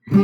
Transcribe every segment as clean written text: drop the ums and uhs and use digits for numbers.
Hi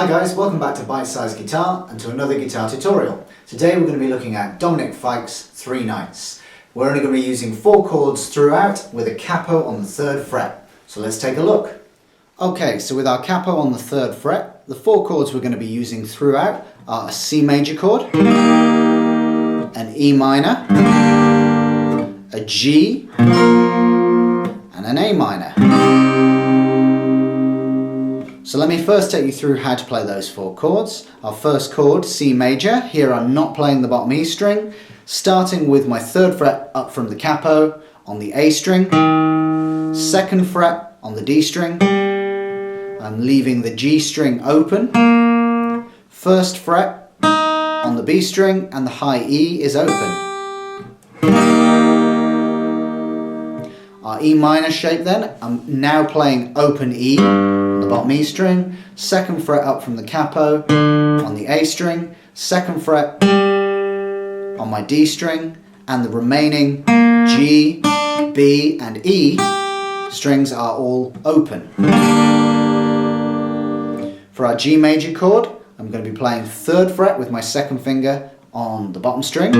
guys, welcome back to Bitesize Guitar and to another guitar tutorial. Today we're going to be looking at Dominic Fike's 3 Nights. We're only going to be using 4 chords throughout with a capo on the 3rd fret. So let's take a look. Okay, so with our capo on the 3rd fret, the 4 chords we're going to be using throughout are a C major chord, an E minor, a G, and an A minor. So let me first take you through how to play those 4 chords. Our first chord, C major. Here I'm not playing the bottom E string, starting with my 3rd fret up from the capo on the A string, 2nd fret on the D string. I'm leaving the G string open, 1st fret on the B string, and the high E is open. Our E minor shape then, I'm now playing open E on the bottom E string, 2nd fret up from the capo on the A string, 2nd fret on my D string, and the remaining G, B and E strings are all open. For our G major chord, I'm going to be playing 3rd fret with my 2nd finger on the bottom string,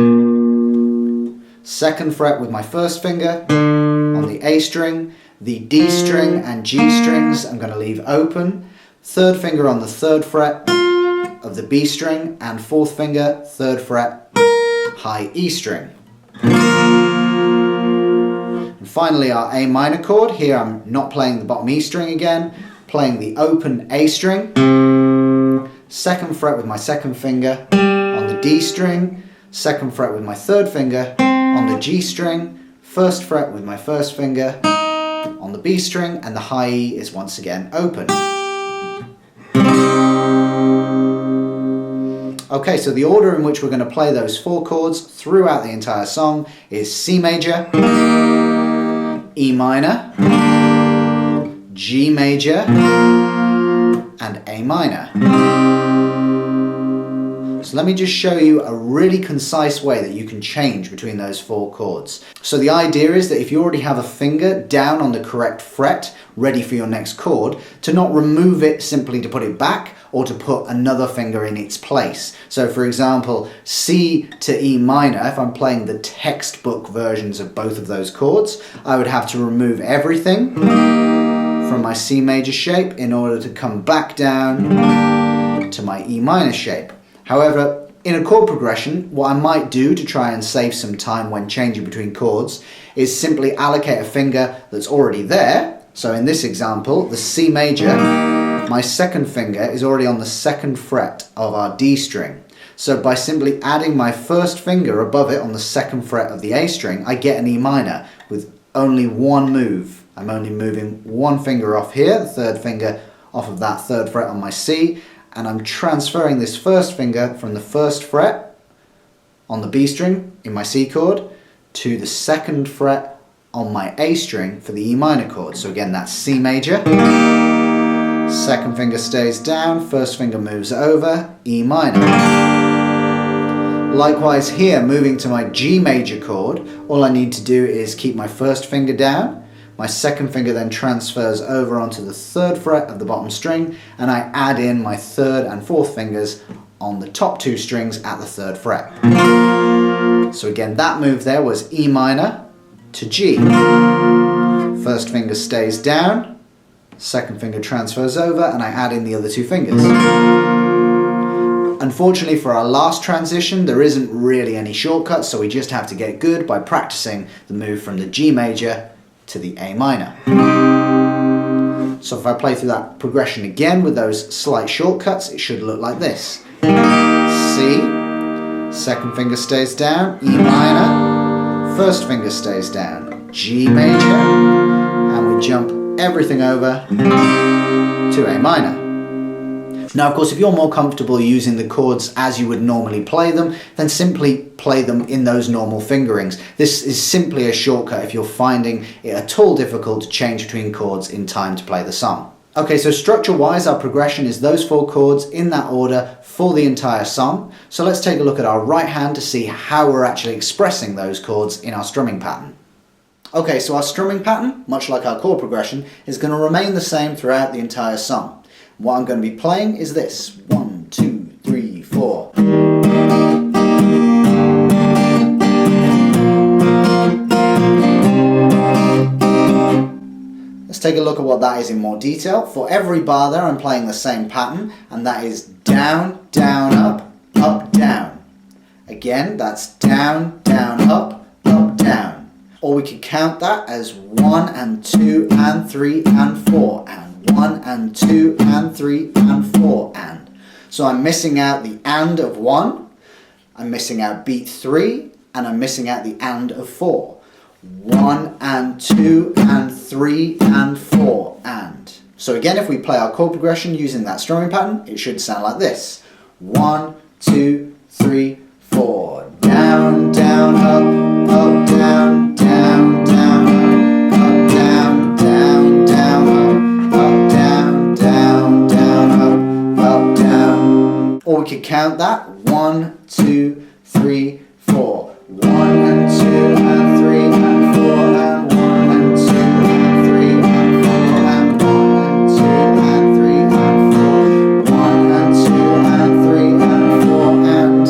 2nd fret with my 1st finger on the A string, the D string and G strings I'm going to leave open, 3rd finger on the 3rd fret of the B string, and 4th finger, 3rd fret, high E string. And finally our A minor chord. Here I'm not playing the bottom E string again, playing the open A string, 2nd fret with my 2nd finger on the D string, 2nd fret with my 3rd finger on the G string, 1st fret with my 1st finger on the B string, and the high E is once again open. Okay, so the order in which we're going to play those 4 chords throughout the entire song is C major, E minor, G major, and A minor. So let me just show you a really concise way that you can change between those 4 chords. So the idea is that if you already have a finger down on the correct fret, ready for your next chord, to not remove it simply to put it back or to put another finger in its place. So for example, C to E minor, if I'm playing the textbook versions of both of those chords, I would have to remove everything from my C major shape in order to come back down to my E minor shape. However, in a chord progression, what I might do to try and save some time when changing between chords is simply allocate a finger that's already there. So in this example, the C major, my 2nd finger is already on the 2nd fret of our D string. So by simply adding my 1st finger above it on the 2nd fret of the A string, I get an E minor with only one move. I'm only moving one finger off here, the 3rd finger off of that 3rd fret on my C, and I'm transferring this 1st finger from the 1st fret on the B string in my C chord to the 2nd fret on my A string for the E minor chord. So again, that's C major, 2nd finger stays down, 1st finger moves over, E minor. Likewise here, moving to my G major chord, all I need to do is keep my 1st finger down, my 2nd finger then transfers over onto the 3rd fret of the bottom string, and I add in my 3rd and 4th fingers on the top 2 strings at the 3rd fret. So again, that move there was E minor to G. 1st finger stays down, 2nd finger transfers over, and I add in the other 2 fingers. Unfortunately for our last transition, there isn't really any shortcuts, so we just have to get good by practicing the move from the G major to the A minor. So if I play through that progression again with those slight shortcuts, it should look like this. C, 2nd finger stays down, E minor, 1st finger stays down, G major, and we jump everything over to A minor. Now, of course, if you're more comfortable using the chords as you would normally play them, then simply play them in those normal fingerings. This is simply a shortcut if you're finding it at all difficult to change between chords in time to play the song. Okay, so structure-wise, our progression is those 4 chords in that order for the entire song. So let's take a look at our right hand to see how we're actually expressing those chords in our strumming pattern. Okay, so our strumming pattern, much like our chord progression, is going to remain the same throughout the entire song. What I'm going to be playing is this: 1, 2, 3, 4. Let's take a look at what that is in more detail. For every bar there, I'm playing the same pattern, and that is down, down, up, down. Again, that's down, down, up, down. Or we could count that as 1 and 2 and 3 and 4, and 1 and 2 and 3 and 4 and. So I'm missing out the and of 1, I'm missing out beat 3, and I'm missing out the and of 4. 1 and 2 and 3 and 4 and. So again, if we play our chord progression using that strumming pattern, it should sound like this: 1, 2, 3, 4. Down, down, up, down, down, down, up, down, down, down, up, down, down, down, up, down. Or we could count that: 1, 2, 3, 4. 1 and 2 and 3 and 4 and 1 and 2 and 3 and 4 and 1 and 2 and 3 and 4. 1 and 2 and 3 and 4 and.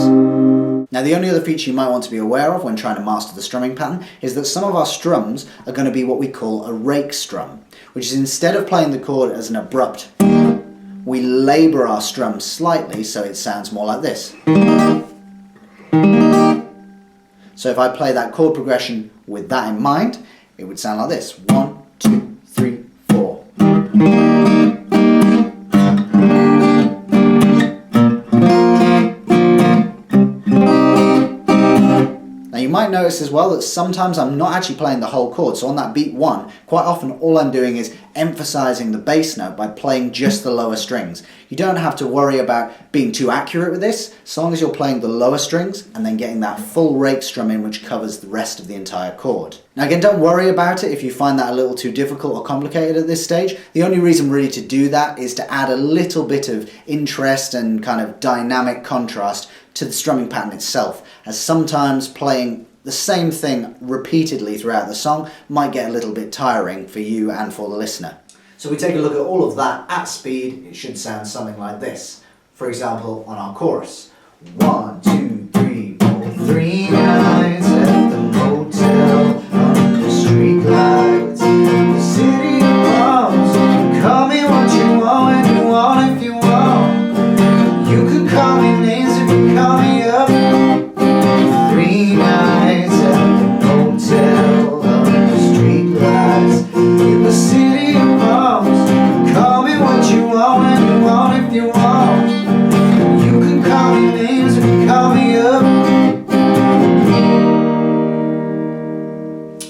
Now, the only other feature you might want to be aware of when trying to master the strumming pattern is that some of our strums are going to be what we call a rake strum, which is, instead of playing the chord as an abrupt, we labour our strum slightly so it sounds more like this. So if I play that chord progression with that in mind, it would sound like this: 1, 2, 3, 4. Now you might notice as well that sometimes I'm not actually playing the whole chord. So on that beat 1, quite often all I'm doing is emphasizing the bass note by playing just the lower strings. You don't have to worry about being too accurate with this, as long as you're playing the lower strings and then getting that full rake strum in, which covers the rest of the entire chord. Now again, don't worry about it if you find that a little too difficult or complicated at this stage. The only reason really to do that is to add a little bit of interest and kind of dynamic contrast to the strumming pattern itself, as sometimes playing the same thing repeatedly throughout the song might get a little bit tiring for you and for the listener. So we take a look at all of that at speed, it should sound something like this. For example, on our chorus: 1, 2, 3, 4. 3 nights at the motel under street lights, the city of palms. You can call me what you want when you want, if you want. You can call me names if you call me up. 3 nights at the motel under street lights in the city of palms. Call me what you want when you want, if you want. You can call me names if you call me up.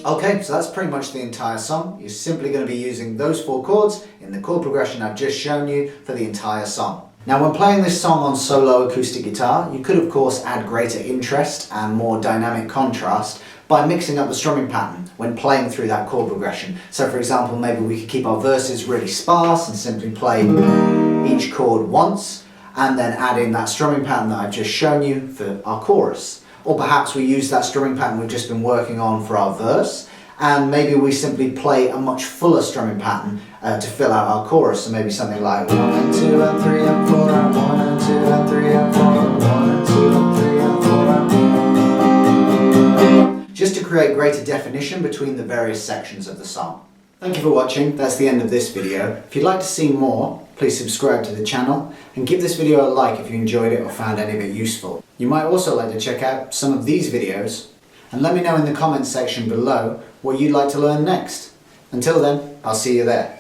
Okay, so that's pretty much the entire song. You're simply going to be using those 4 chords in the chord progression I've just shown you for the entire song. Now, when playing this song on solo acoustic guitar, you could of course add greater interest and more dynamic contrast by mixing up the strumming pattern when playing through that chord progression. So for example, maybe we could keep our verses really sparse and simply play each chord once, and then add in that strumming pattern that I've just shown you for our chorus. Or perhaps we use that strumming pattern we've just been working on for our verse, and maybe we simply play a much fuller strumming pattern to fill out our chorus. So maybe something like 1 and 2 and 3 and 4 and 1 and 2 and 3 and 4 and 1 and 2 and 3 and 4 and... Just to create greater definition between the various sections of the song. Thank you for watching. That's the end of this video. If you'd like to see more, please subscribe to the channel and give this video a like if you enjoyed it or found any of it useful. You might also like to check out some of these videos, and let me know in the comments section below what you'd like to learn next. Until then, I'll see you there.